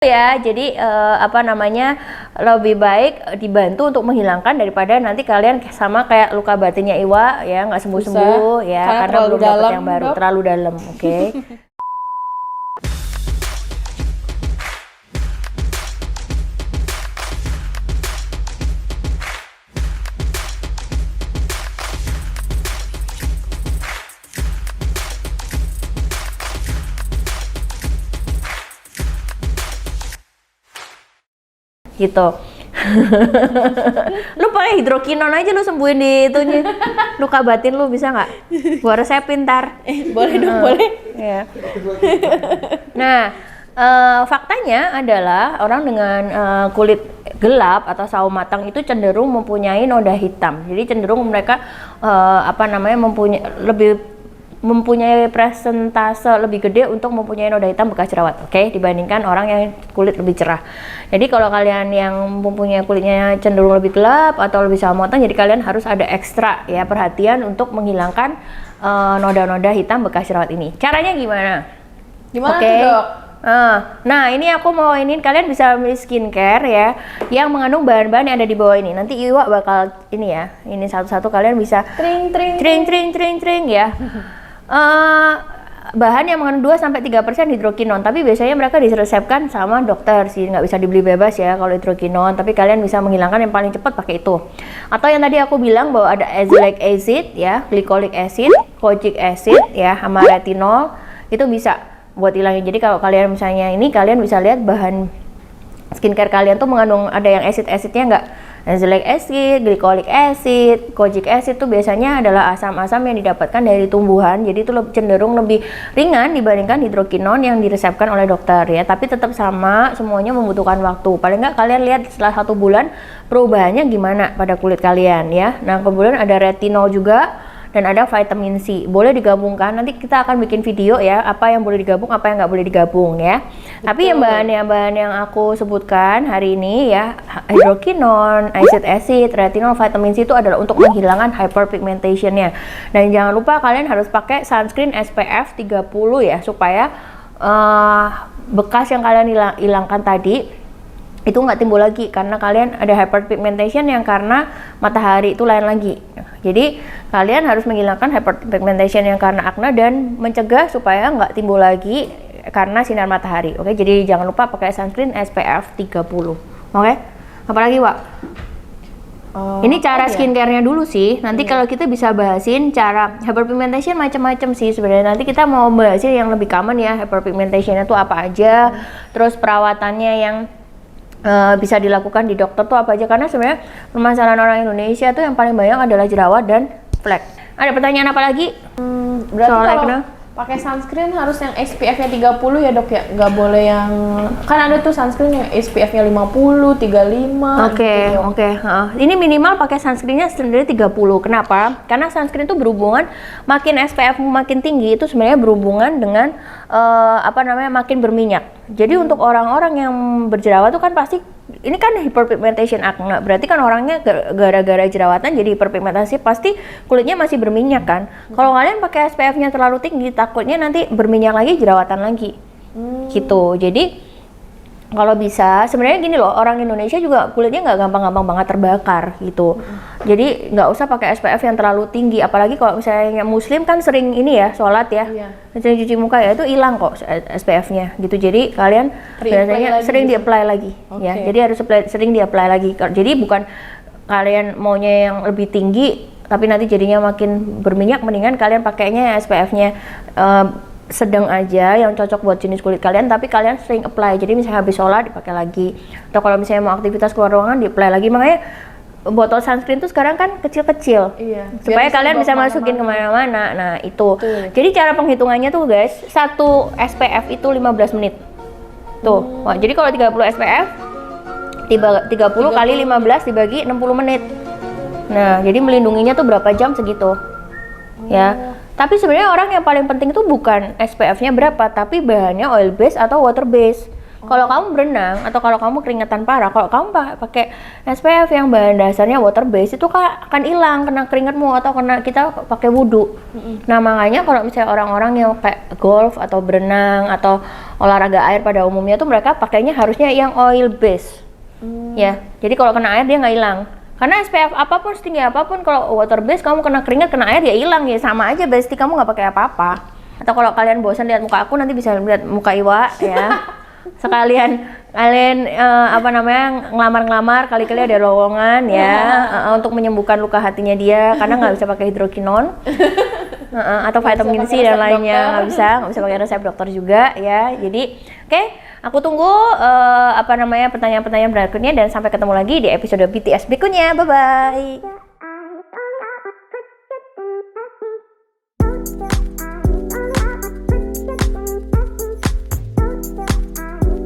Ya, jadi apa namanya, lebih baik dibantu untuk menghilangkan daripada nanti kalian sama kayak luka batinnya Iwa ya, nggak sembuh-sembuh ya, karena belum dapat yang baru, terlalu dalam. Oke. Gitu. Lu pakai hidrokinon aja lu sembuhin di itunya. Luka batin lu bisa nggak? Gua resepin ntar. Boleh dong, boleh. Ya. Nah, faktanya adalah orang dengan kulit gelap atau sawo matang itu cenderung mempunyai noda hitam. Jadi cenderung mereka apa namanya mempunyai presentase lebih gede untuk mempunyai noda hitam bekas jerawat, oke, dibandingkan orang yang kulit lebih cerah. Jadi kalau kalian yang mempunyai kulitnya cenderung lebih gelap atau lebih sawo matang, jadi kalian harus ada ekstra ya perhatian untuk menghilangkan noda-noda hitam bekas jerawat ini. Caranya gimana? Gimana tuh, Dok? Nah, ini aku mau kalian bisa beli skincare ya yang mengandung bahan-bahan yang ada di bawah ini. Nanti Iwa bakal ini ya, ini satu-satu kalian bisa tring ya. Bahan yang mengandung 2-3% hidrokinon, tapi biasanya mereka diresepkan sama dokter sih, nggak bisa dibeli bebas ya kalau hidrokinon, tapi kalian bisa menghilangkan yang paling cepat pakai itu. Atau yang tadi aku bilang bahwa ada azelaic acid ya, glycolic acid, kojic acid ya, sama retinol, itu bisa buat hilangin. Jadi kalau kalian misalnya ini, kalian bisa lihat bahan skincare kalian tuh mengandung ada yang acid-acidnya nggak? Azelaic acid, glycolic acid, kojic acid itu biasanya adalah asam-asam yang didapatkan dari tumbuhan, jadi itu cenderung lebih ringan dibandingkan hidrokinon yang diresepkan oleh dokter ya, tapi tetap sama, semuanya membutuhkan waktu. Paling nggak kalian lihat setelah 1 bulan perubahannya gimana pada kulit kalian ya. Nah, kemudian ada retinol juga dan ada vitamin C, boleh digabungkan. Nanti kita akan bikin video ya, apa yang boleh digabung, apa yang nggak boleh digabung ya. Betul. Tapi yang bahan yang aku sebutkan hari ini ya, hidrokinon, acid, retinol, vitamin C itu adalah untuk menghilangkan hyperpigmentationnya. Dan jangan lupa kalian harus pakai sunscreen SPF 30 ya, supaya bekas yang kalian hilangkan tadi itu nggak timbul lagi, karena kalian ada hyperpigmentation yang karena matahari itu lain lagi. Jadi kalian harus menghilangkan hyperpigmentation yang karena akne dan mencegah supaya nggak timbul lagi karena sinar matahari. Oke, jadi jangan lupa pakai sunscreen SPF 30. Oke, apalagi Wak? Ini cara skincare-nya dulu sih. Nanti kalau kita bisa bahasin cara hyperpigmentation macam-macam sih sebenarnya. Nanti kita mau bahasin yang lebih common ya, hyperpigmentation-nya tuh apa aja, terus perawatannya yang bisa dilakukan di dokter tuh apa aja, karena sebenarnya permasalahan orang Indonesia tuh yang paling banyak adalah jerawat dan flek. Ada pertanyaan apa lagi? Berarti kalau pakai sunscreen harus yang SPF-nya 30 ya, Dok ya? Nggak boleh yang, kan ada tuh sunscreen yang SPF-nya 50, 35. Oke. Ini minimal pakai sunscreen-nya sendiri 30. Kenapa? Karena sunscreen itu berhubungan, makin SPF makin tinggi itu sebenarnya berhubungan dengan makin berminyak. Jadi untuk orang-orang yang berjerawat itu kan pasti, ini kan hyperpigmentation akne, berarti kan orangnya gara-gara jerawatan jadi hyperpigmentasi, pasti kulitnya masih berminyak kan. Kalau kalian pakai SPF-nya terlalu tinggi, takutnya nanti berminyak lagi, jerawatan lagi. Gitu. Jadi kalau bisa, sebenarnya gini loh, orang Indonesia juga kulitnya nggak gampang-gampang banget terbakar gitu. Jadi nggak usah pakai SPF yang terlalu tinggi, apalagi kalau misalnya Muslim kan sering ini ya, sholat ya, sering cuci muka ya, itu hilang kok SPF-nya gitu. Jadi kalian biasanya sering di-apply lagi ya. Jadi harus sering di-apply lagi. Jadi bukan kalian maunya yang lebih tinggi, tapi nanti jadinya makin berminyak, mendingan kalian pakainya SPF-nya sedang aja, yang cocok buat jenis kulit kalian, tapi kalian sering apply. Jadi misalnya habis sholat dipakai lagi, atau kalau misalnya mau aktivitas keluar ruangan di-apply lagi. Makanya botol sunscreen tuh sekarang kan kecil-kecil, supaya kalian bisa masukin kemana-mana. Nah itu. Jadi cara penghitungannya tuh guys, 1 SPF itu 15 menit. Tuh. Wah, jadi kalau 30 SPF 30 kali 15 dibagi 60 menit. Nah, jadi melindunginya tuh berapa jam segitu. Ya. Tapi sebenarnya orang yang paling penting itu bukan SPF-nya berapa, tapi bahannya oil base atau water base. Kalau kamu berenang atau kalau kamu keringetan parah, kalau kamu pakai SPF yang bahan dasarnya water based itu akan hilang kena keringatmu atau kena kita pakai wudhu. Nah makanya kalau misalnya orang-orang yang kayak golf atau berenang atau olahraga air pada umumnya tuh mereka pakainya harusnya yang oil based. Ya, jadi kalau kena air dia nggak hilang. Karena SPF apapun, setinggi apapun, kalau water based kamu kena keringat, kena air ya hilang ya, sama aja berarti kamu nggak pakai apa-apa. Atau kalau kalian bosan lihat muka aku, nanti bisa lihat muka Iwa ya. Sekalian kalian ngelamar-ngelamar, kali-kali ada lowongan ya untuk menyembuhkan luka hatinya dia karena nggak bisa pakai hidrokinon atau vitamin C dan lainnya, nggak bisa pakai resep dokter juga ya. Jadi oke, aku tunggu pertanyaan-pertanyaan berikutnya dan sampai ketemu lagi di episode BTS berikutnya. Bye bye.